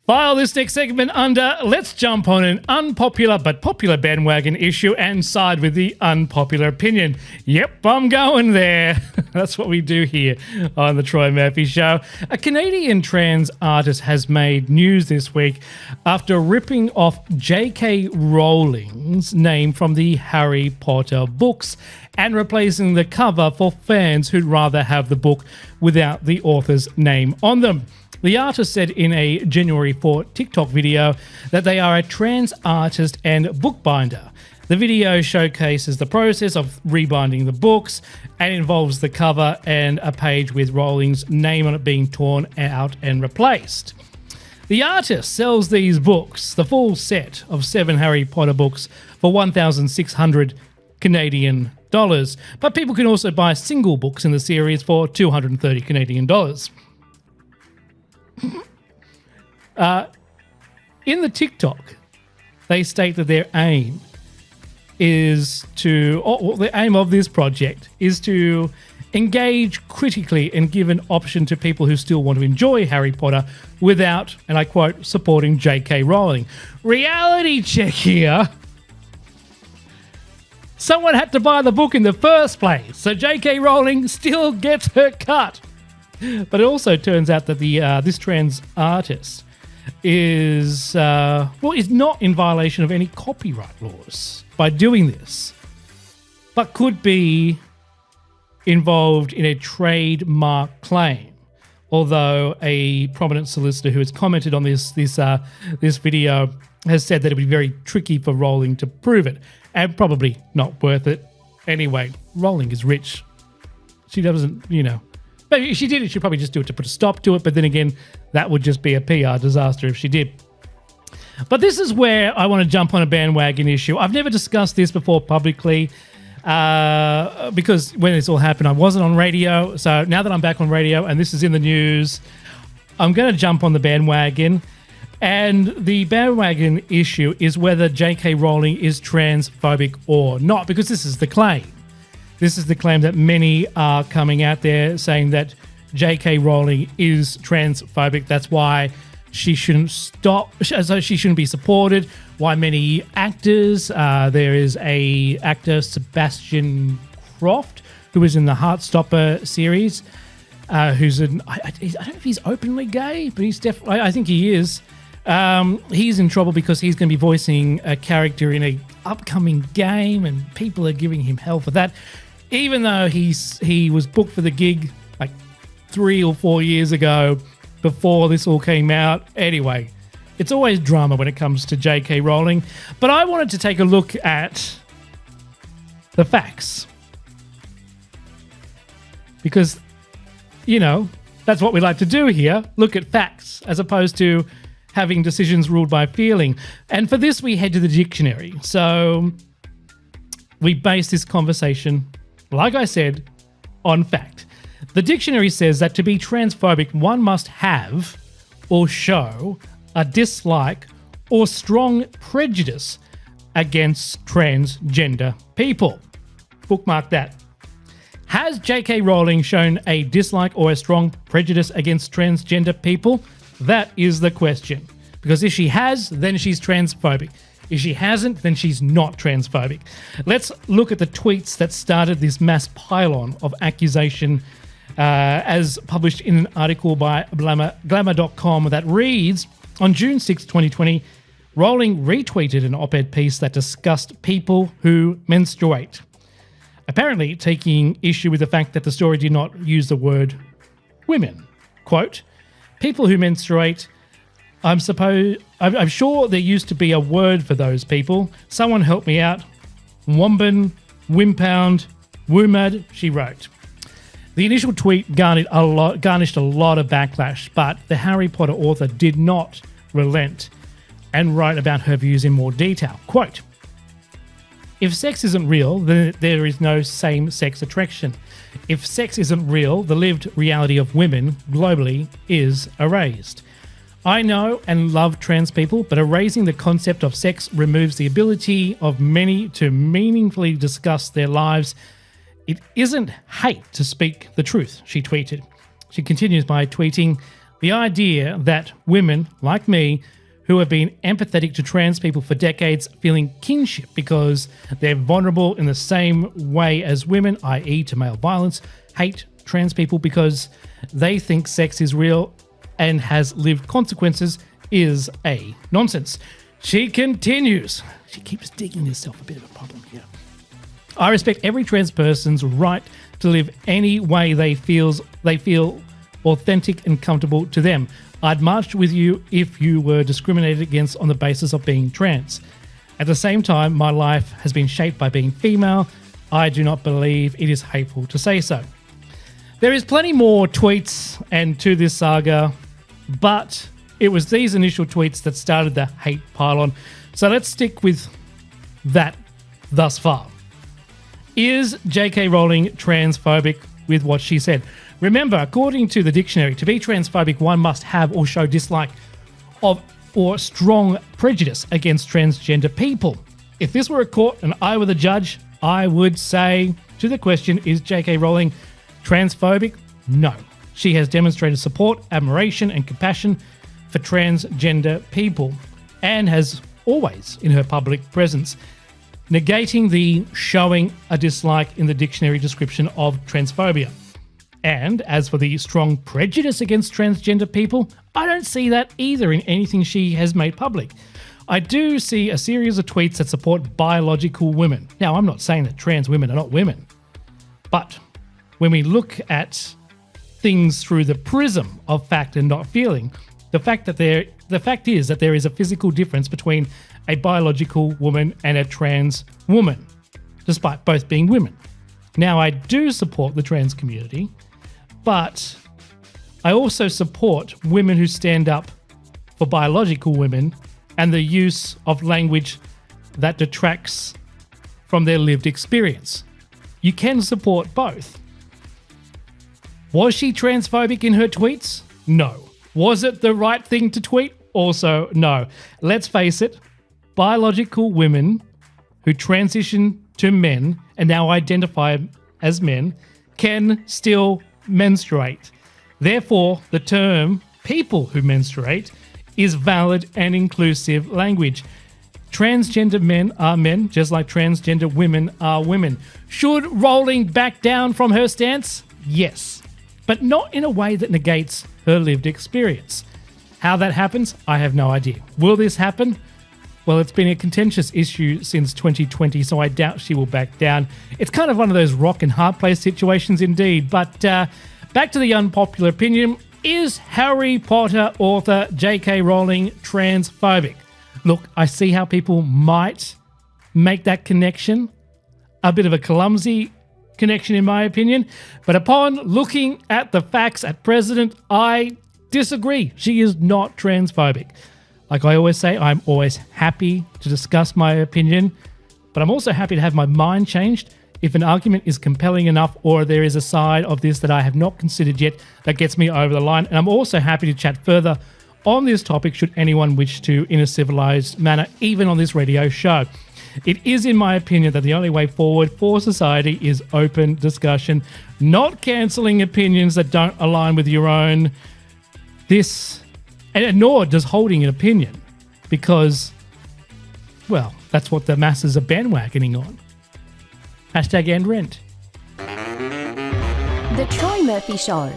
File this next segment under let's jump on an unpopular but popular bandwagon issue and side with the unpopular opinion. Yep, I'm going there. That's what we do here on the Troy Murphy Show. A Canadian trans artist has made news this week after ripping off JK Rowling's name from the Harry Potter books and replacing the cover for fans who'd rather have the book without the author's name on them. The artist said in a January 4 TikTok video that they are a trans artist and bookbinder. The video showcases the process of rebinding the books and involves the cover and a page with Rowling's name on it being torn out and replaced. The artist sells these books, the full set of 7 Harry Potter books, for 1,600 Canadian dollars, but people can also buy single books in the series for 230 Canadian dollars. In the TikTok, they state that their aim is the aim of this project is to engage critically and give an option to people who still want to enjoy Harry Potter without, and I quote, supporting JK Rowling. Reality check here. Someone had to buy the book in the first place, so JK Rowling still gets her cut. But it also turns out that this trans artist is not in violation of any copyright laws by doing this, but could be involved in a trademark claim. Although a prominent solicitor who has commented on this video has said that it'd be very tricky for Rowling to prove it, and probably not worth it anyway. Rowling is rich; she doesn't, But if she did it, she'd probably just do it to put a stop to it. But then again, that would just be a PR disaster if she did. But this is where I want to jump on a bandwagon issue. I've never discussed this before publicly because when this all happened, I wasn't on radio. So now that I'm back on radio and this is in the news, I'm going to jump on the bandwagon. And the bandwagon issue is whether JK Rowling is transphobic or not, because this is the claim. This is the claim that many are coming out there saying that JK Rowling is transphobic. That's why she shouldn't she shouldn't be supported. Why many actors, there is a actor, Sebastian Croft, who is in the Heartstopper series, who's I don't know if he's openly gay, but he's definitely, I think he is. He's in trouble because he's going to be voicing a character in a upcoming game, and people are giving him hell for that. Even though he was booked for the gig like 3 or 4 years ago before this all came out. Anyway, it's always drama when it comes to JK Rowling. But I wanted to take a look at the facts. Because, that's what we like to do here. Look at facts as opposed to having decisions ruled by feeling. And for this, we head to the dictionary. So we base this conversation, like I said, on fact. The dictionary says that to be transphobic, one must have or show a dislike or strong prejudice against transgender people. Bookmark that. Has JK Rowling shown a dislike or a strong prejudice against transgender people? That is the question. Because if she has, then she's transphobic. If she hasn't, then she's not transphobic. Let's look at the tweets that started this mass pylon of accusation as published in an article by Glamour.com that reads, on June 6, 2020, Rowling retweeted an op-ed piece that discussed people who menstruate, apparently taking issue with the fact that the story did not use the word women. Quote, people who menstruate, I'm sure there used to be a word for those people. Someone help me out. Womban, Wimpound, Woomad, she wrote. The initial tweet garnished a lot of backlash, but the Harry Potter author did not relent and write about her views in more detail. Quote, if sex isn't real, then there is no same-sex attraction. If sex isn't real, the lived reality of women globally is erased. I know and love trans people, but erasing the concept of sex removes the ability of many to meaningfully discuss their lives. It isn't hate to speak the truth, she tweeted. She continues by tweeting, The idea that women like me, who have been empathetic to trans people for decades, feeling kinship because they're vulnerable in the same way as women, i.e. to male violence, hate trans people because they think sex is real and has lived consequences, is a nonsense. She continues. She keeps digging herself a bit of a problem here. I respect every trans person's right to live any way they feel authentic and comfortable to them. I'd march with you if you were discriminated against on the basis of being trans. At the same time, my life has been shaped by being female. I do not believe it is hateful to say so. There is plenty more tweets and to this saga, but it was these initial tweets that started the hate pylon. So let's stick with that thus far. Is JK Rowling transphobic with what she said? Remember, according to the dictionary, to be transphobic, one must have or show dislike of or strong prejudice against transgender people. If this were a court and I were the judge, I would say to the question, is JK Rowling transphobic? No. She has demonstrated support, admiration, and compassion for transgender people and has always in her public presence, negating the showing a dislike in the dictionary description of transphobia. And as for the strong prejudice against transgender people, I don't see that either in anything she has made public. I do see a series of tweets that support biological women. Now, I'm not saying that trans women are not women, but when we look at things through the prism of fact and not feeling, the fact is that there is a physical difference between a biological woman and a trans woman, despite both being women. Now, I do support the trans community, but I also support women who stand up for biological women and the use of language that detracts from their lived experience. You can support both. Was she transphobic in her tweets? No. Was it the right thing to tweet? Also, no. Let's face it, biological women who transition to men and now identify as men can still menstruate. Therefore, the term people who menstruate is valid and inclusive language. Transgender men are men, just like transgender women are women. Should Rowling back down from her stance? Yes, but not in a way that negates her lived experience. How that happens, I have no idea. Will this happen? Well, it's been a contentious issue since 2020, so I doubt she will back down. It's kind of one of those rock and hard place situations indeed. But back to the unpopular opinion. Is Harry Potter author JK Rowling transphobic? Look, I see how people might make that connection. A bit of a clumsy connection in my opinion. But upon looking at the facts at present, I disagree. She is not transphobic. Like I always say, I'm always happy to discuss my opinion, but I'm also happy to have my mind changed if an argument is compelling enough or there is a side of this that I have not considered yet that gets me over the line. And I'm also happy to chat further on this topic should anyone wish to in a civilized manner, even on this radio show. It is, in my opinion, that the only way forward for society is open discussion, not cancelling opinions that don't align with your own. Nor does holding an opinion, because, well, that's what the masses are bandwagoning on. #EndRent. The Troy Murphy Show.